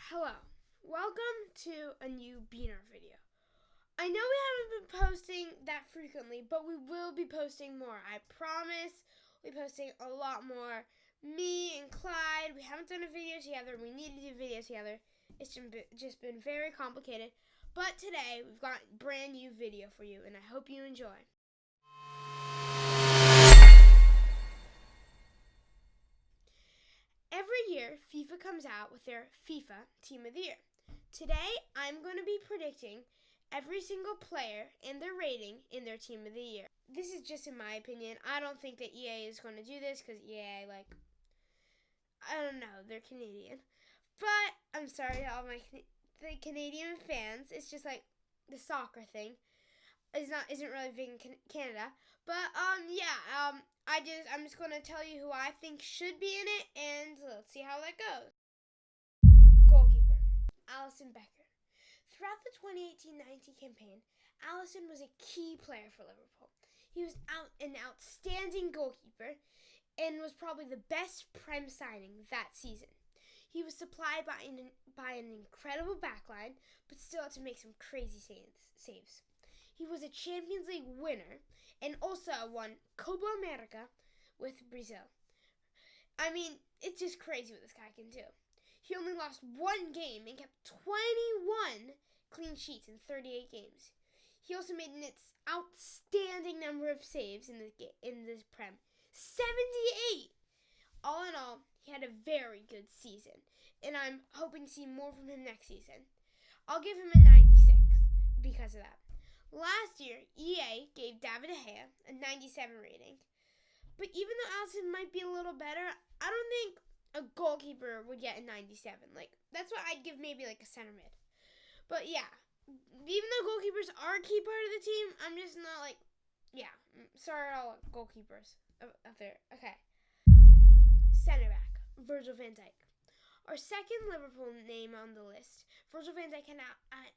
Hello, welcome to a new Beaner video. I know we haven't been posting that frequently, but we will be posting more. I promise we'll be posting a lot more. Me and Clyde, we haven't done a video together. We need to do videos together. It's just been very complicated. But today, we've got a brand new video for you, and I hope you enjoy. Every year, FIFA comes out with their FIFA Team of the Year. Today, I'm going to be predicting every single player and their rating in their Team of the Year. This is just in my opinion. I don't think that EA is going to do this because EA, I don't know, they're Canadian. But I'm sorry to all the Canadian fans. It's just like the soccer thing isn't really big in Canada. But I'm just gonna tell you who I think should be in it, and let's see how that goes. Goalkeeper, Alisson Becker. Throughout the 2018-19 campaign, Alisson was a key player for Liverpool. He was an outstanding goalkeeper and was probably the best Prem signing that season. He was supplied by an incredible backline, but still had to make some crazy saves. He was a Champions League winner and also won Copa America with Brazil. I mean, it's just crazy what this guy can do. He only lost one game and kept 21 clean sheets in 38 games. He also made an outstanding number of saves in this Prem. 78! All in all, he had a very good season, and I'm hoping to see more from him next season. I'll give him a 96 because of that. Last year, EA gave David De Gea a 97 rating. But even though Alisson might be a little better, I don't think a goalkeeper would get a 97. That's what I'd give maybe a center mid. But yeah, even though goalkeepers are a key part of the team, I'm just not sorry to all goalkeepers out there. Okay. Center back, Virgil van Dijk. Our second Liverpool name on the list, Virgil van Dijk had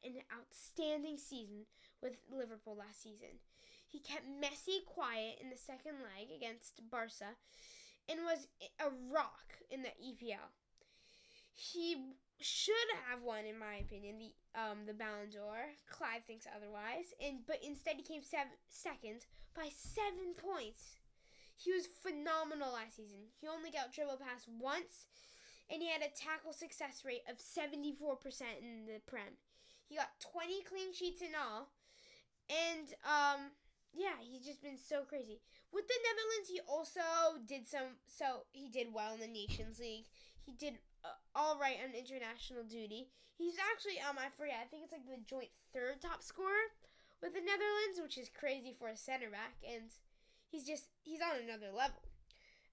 an outstanding season with Liverpool last season. He kept Messi quiet in the second leg against Barca and was a rock in the EPL. He should have won, in my opinion, the Ballon d'Or. Clyde thinks otherwise, but instead he came second by 7 points. He was phenomenal last season. He only got dribble pass once, and he had a tackle success rate of 74% in the Prem. He got 20 clean sheets in all, and he's just been so crazy. With the Netherlands, he also did he did well in the Nations League. He did all right on international duty. He's actually, I think it's the joint third top scorer with the Netherlands, which is crazy for a center back, and he's on another level.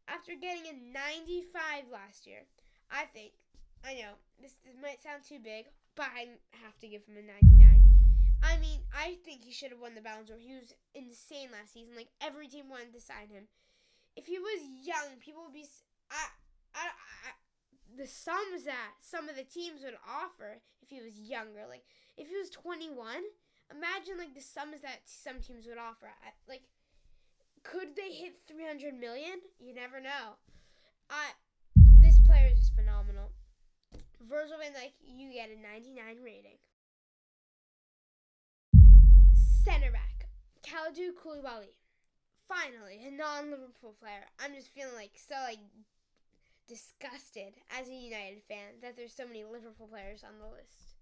After getting a 95 last year, I know, this might sound too big, but I have to give him a 99. I mean, I think he should have won the Ballon d'Or. He was insane last season. Every team wanted to sign him. If he was young, people would be... the sums that some of the teams would offer if he was younger. If he was 21, imagine, the sums that some teams would offer. Could they hit 300 million? You never know. This player is just phenomenal. Virgil van Dijk, you get a 99 rating. Center back, Kalidou Koulibaly. Finally, a non-Liverpool player. I'm just feeling so disgusted as a United fan that there's so many Liverpool players on the list.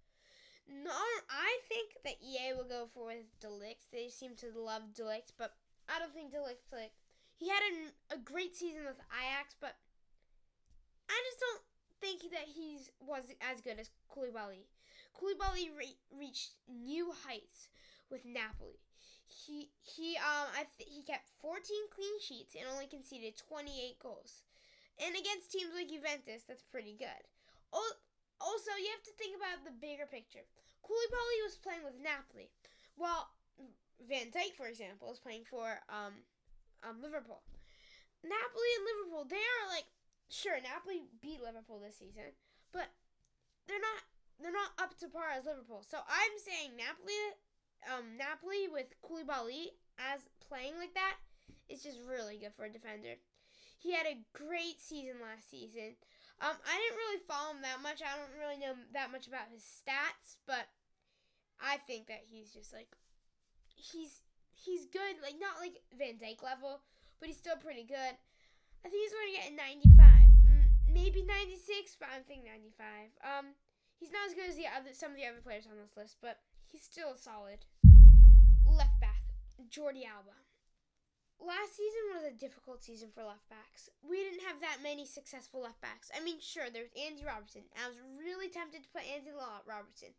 No, I think that EA will go for with De Ligt. They seem to love De Ligt, but I don't think De Ligt, he had a great season with Ajax, but I just don't think that he was as good as Koulibaly. Koulibaly reached new heights with Napoli. He kept 14 clean sheets and only conceded 28 goals. And against teams like Juventus, that's pretty good. Also, you have to think about the bigger picture. Koulibaly was playing with Napoli, while Van Dijk, for example, is playing for Liverpool. Napoli and Liverpool, they are sure, Napoli beat Liverpool this season, but they're not up to par as Liverpool. So I'm saying Napoli with Koulibaly as playing like that is just really good for a defender. He had a great season last season. I didn't really follow him that much. I don't really know that much about his stats, but I think that he's just like he's good. Like not like Van Dijk level, but he's still pretty good. I think he's going to get a 95, maybe 96, but I'm thinking 95. He's not as good as some of the other players on this list, but he's still solid. Left back, Jordi Alba. Last season was a difficult season for left backs. We didn't have that many successful left backs. I mean, sure, there's Andy Robertson. I was really tempted to put Andy Robertson.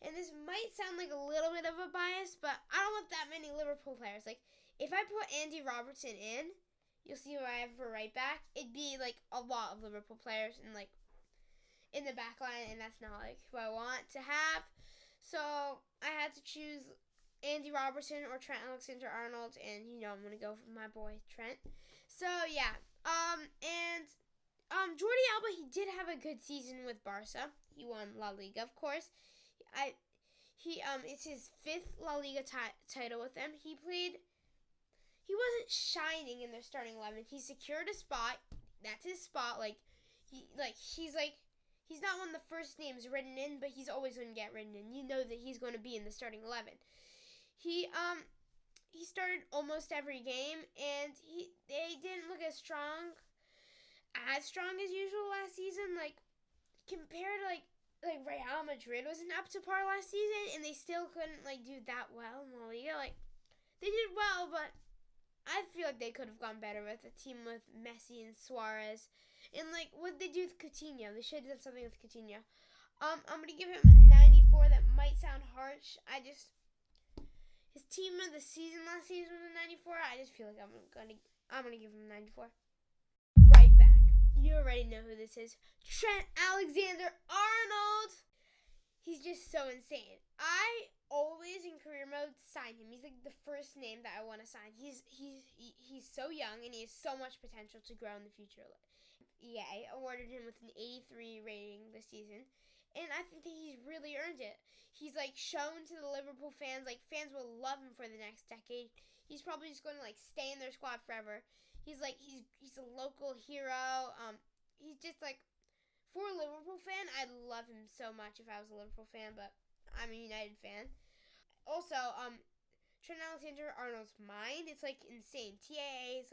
And this might sound like a little bit of a bias, but I don't want that many Liverpool players. Like, if I put Andy Robertson in, you'll see who I have for right back. It'd be, like, a lot of Liverpool players and, like, in the back line, and that's not, like, who I want to have. So, I had to choose Andy Robertson or Trent Alexander-Arnold, and, I'm going to go for my boy, Trent. So, yeah. Jordi Alba, he did have a good season with Barca. He won La Liga, of course. It's his 5th La Liga title with them. He wasn't shining in their starting 11. He secured a spot. That's his spot. He's not one of the first names written in, but he's always going to get written in. You know that he's going to be in the starting 11. He started almost every game, and they didn't look as strong as usual last season. Like compared to like Real Madrid wasn't up to par last season, and they still couldn't do that well in La Liga. Like they did well, but I feel like they could have gone better with a team with Messi and Suarez. And what they do with Coutinho, they should have done something with Coutinho. I'm gonna give him a 94. That might sound harsh. His team of the season last season was a 94. I just feel like I'm gonna give him a 94. Right back. You already know who this is. Trent Alexander-Arnold. He's just so insane. I always in career mode sign him. He's like the first name that I want to sign. He's so young and he has so much potential to grow in the future. EA awarded him with an 83 rating this season, and I think that he's really earned it. He's shown to the Liverpool fans, fans will love him for the next decade. He's probably just going to stay in their squad forever. He's a local hero. He's just for a Liverpool fan, I'd love him so much if I was a Liverpool fan, but I'm a United fan. Also, Trent Alexander-Arnold's mind, it's insane. TAA is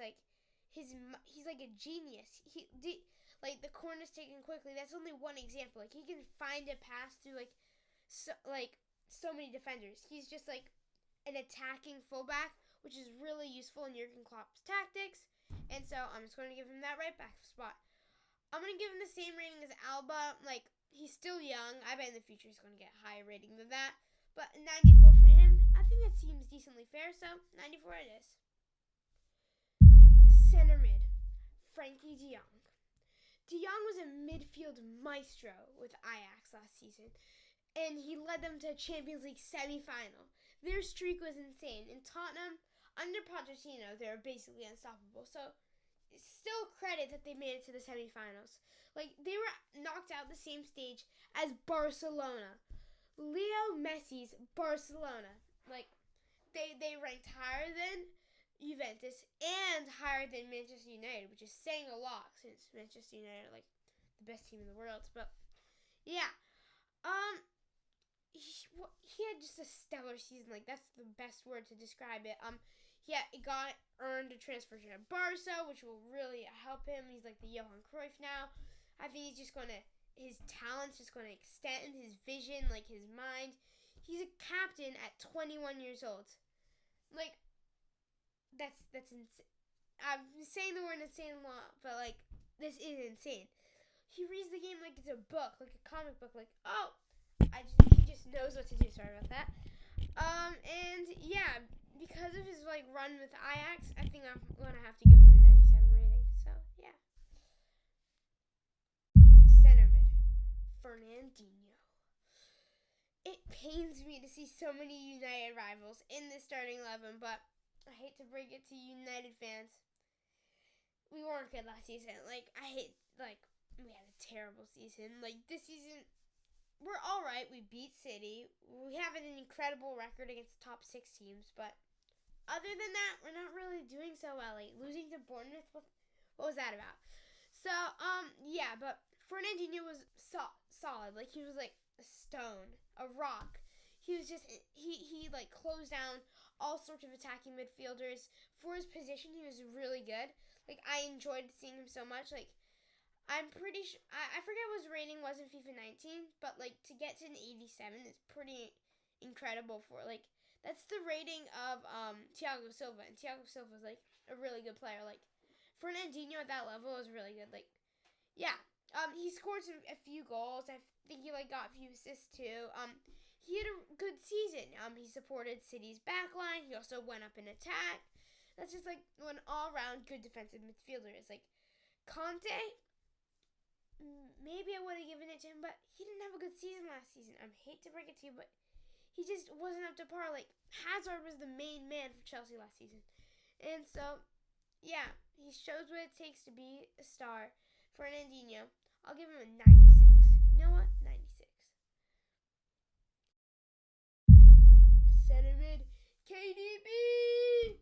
he's like a genius. The corner's taken quickly. That's only one example. He can find a pass through so many defenders. He's just an attacking fullback, which is really useful in Jurgen Klopp's tactics. And so I'm just going to give him that right back spot. I'm going to give him the same rating as Alba. He's still young. I bet in the future he's going to get a higher rating than that. But 94 for him, I think that seems decently fair. So 94 it is. Center mid, Frankie de Jong. De Jong was a midfield maestro with Ajax last season, and he led them to a Champions League semi-final. Their streak was insane. In Tottenham, under Pochettino, they were basically unstoppable. So, still credit that they made it to the semi-finals. They were knocked out the same stage as Barcelona. Leo Messi's Barcelona. They ranked higher than Juventus and higher than Manchester United, which is saying a lot since Manchester United are the best team in the world. But yeah, he had just a stellar season. That's the best word to describe it. He earned a transfer to Barca, which will really help him. He's like the Johan Cruyff now. I think his talent's just gonna extend his vision, his mind. He's a captain at 21 years old. That's insane. I'm saying the word insane a lot, but this is insane. He reads the game like it's a book, like a comic book. He just knows what to do. Sorry about that. And yeah, because of his run with Ajax, I think I'm gonna have to give him a 97 rating. So yeah. Center mid, Fernandinho. It pains me to see so many United rivals in the starting 11, but I hate to break it to United fans. We weren't good last season. We had a terrible season. This season, we're all right. We beat City. We have an incredible record against the top 6 teams, but other than that, we're not really doing so well. Losing to Bournemouth, what was that about? So, yeah, but Fernandinho was solid. Like, he was like a stone, a rock. He was just he like closed down all sorts of attacking midfielders. For his position, he was really good. Like, I enjoyed seeing him so much. Like, I'm pretty sure I forget what his rating was in FIFA 19, but like to get to an 87 is pretty incredible for like that's the rating of Thiago Silva, and Thiago Silva is like a really good player. Like, Fernandinho at that level is really good. Like, yeah. He scored a few goals. I think he like got a few assists too. He had a good season. He supported City's backline. He also went up in attack. That's just like an all-round good defensive midfielder is. Like, Conte, maybe I would have given it to him, but he didn't have a good season last season. I hate to break it to you, but he just wasn't up to par. Like, Hazard was the main man for Chelsea last season, and so yeah, he shows what it takes to be a star. Fernandinho, I'll give him a 96. You know what? 96. Center mid, KDB.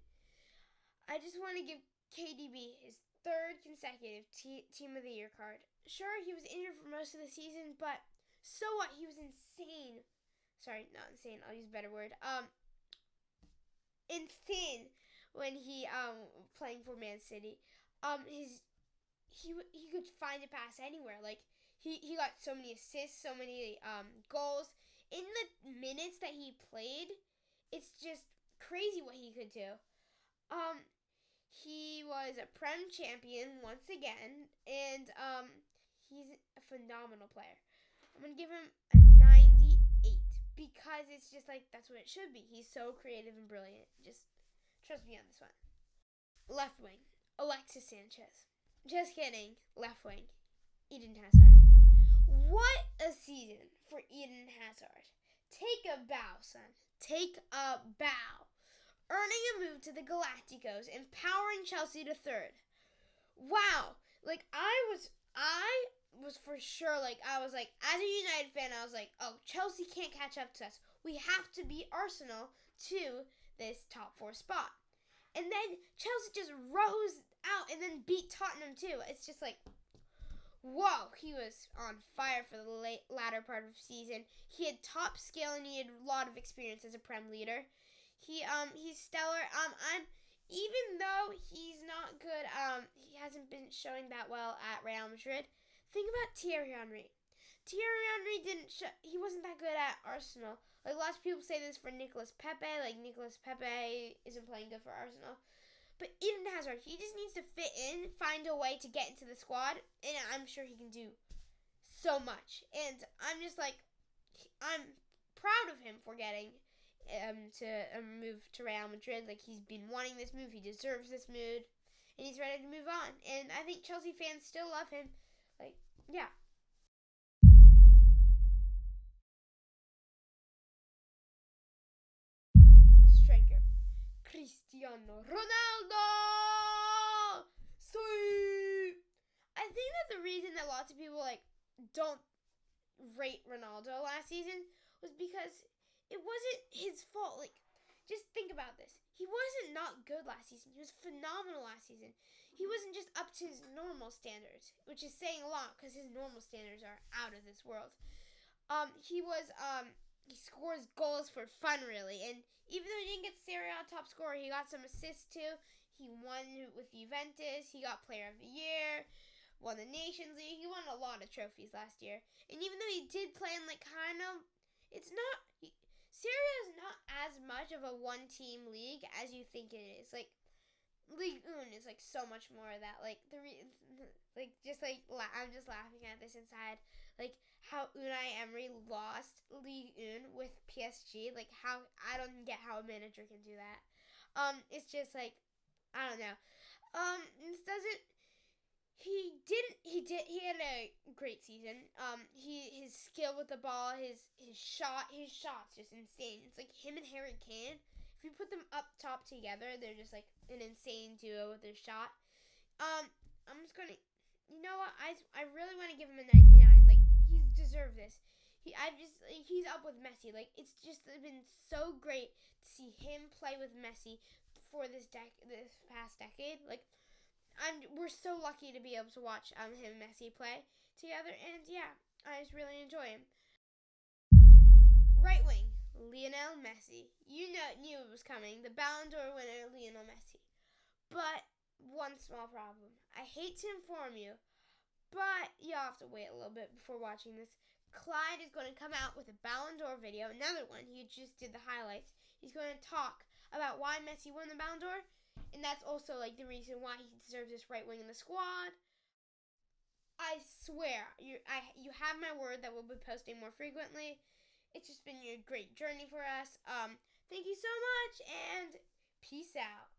I just want to give KDB his third consecutive Team of the Year card. Sure, he was injured for most of the season, but so what? He was insane. Sorry, not insane. I'll use a better word. Insane when he playing for Man City. He could find a pass anywhere. Like, he got so many assists, so many goals in the minutes that he played. It's just crazy what he could do. He was a Prem champion once again, and he's a phenomenal player. I'm gonna give him a 98 because it's just like that's what it should be. He's so creative and brilliant. Just trust me on this one. Left wing, Alexis Sanchez. Just kidding. Left wing, Eden Hazard. What a season for Eden Hazard. Take a bow, son. Take a bow. Earning a move to the Galacticos, empowering Chelsea to third. Wow. Like, I was for sure, like, I was like, as a United fan, I was like, oh, Chelsea can't catch up to us. We have to beat Arsenal to this top 4 spot. And then Chelsea just rose out and then beat Tottenham too. It's just like, whoa, he was on fire for the latter part of the season. He had top skill and he had a lot of experience as a Prem leader. He's stellar. Even though he's not good, he hasn't been showing that well at Real Madrid. Think about Thierry Henry. Thierry Henry he wasn't that good at Arsenal. Like, lots of people say this for Nicolas Pepe. Like, Nicolas Pepe isn't playing good for Arsenal. But Eden Hazard, he just needs to fit in, find a way to get into the squad, and I'm sure he can do so much. And I'm just like, I'm proud of him for getting to move to Real Madrid. Like, he's been wanting this move. He deserves this move, and he's ready to move on. And I think Chelsea fans still love him. Like, yeah. Striker, Cristiano Ronaldo. Sweet. I think that the reason that lots of people like don't rate Ronaldo last season was because it wasn't his fault. Like, just think about this. He wasn't not good last season. He was phenomenal last season. He wasn't just up to his normal standards, which is saying a lot because his normal standards are out of this world. He scores goals for fun, really. And even though he didn't get Serie A top scorer, he got some assists too. He won with Juventus. He got Player of the Year. Won the Nations League. He won a lot of trophies last year. And even though he did play in like kind of, it's not. Serie A is not as much of a one-team league as you think it is. Like, Ligue 1 is like so much more of that. Like I'm just laughing at this inside. Like how Unai Emery lost Ligue 1 with PSG. Like how I don't get how a manager can do that. It's just like I don't know. This doesn't. He had a great season. His skill with the ball, his shot's just insane. It's like him and Harry Kane. If you put them up top together, they're just like an insane duo with their shot. I'm just gonna, you know what? I really want to give him a 99. Like, he's deserved this. He's up with Messi. Like, it's just been so great to see him play with Messi for this past decade. Like, we're so lucky to be able to watch him and Messi play together, and yeah, I just really enjoy him. Right wing, Lionel Messi. You knew it was coming. The Ballon d'Or winner, Lionel Messi. But one small problem. I hate to inform you, but you'll have to wait a little bit before watching this. Clyde is going to come out with a Ballon d'Or video, another one. He just did the highlights. He's going to talk about why Messi won the Ballon d'Or, and that's also like the reason why he deserves this right wing in the squad. I swear, you have my word that we'll be posting more frequently. It's just been a great journey for us. Thank you so much, and peace out.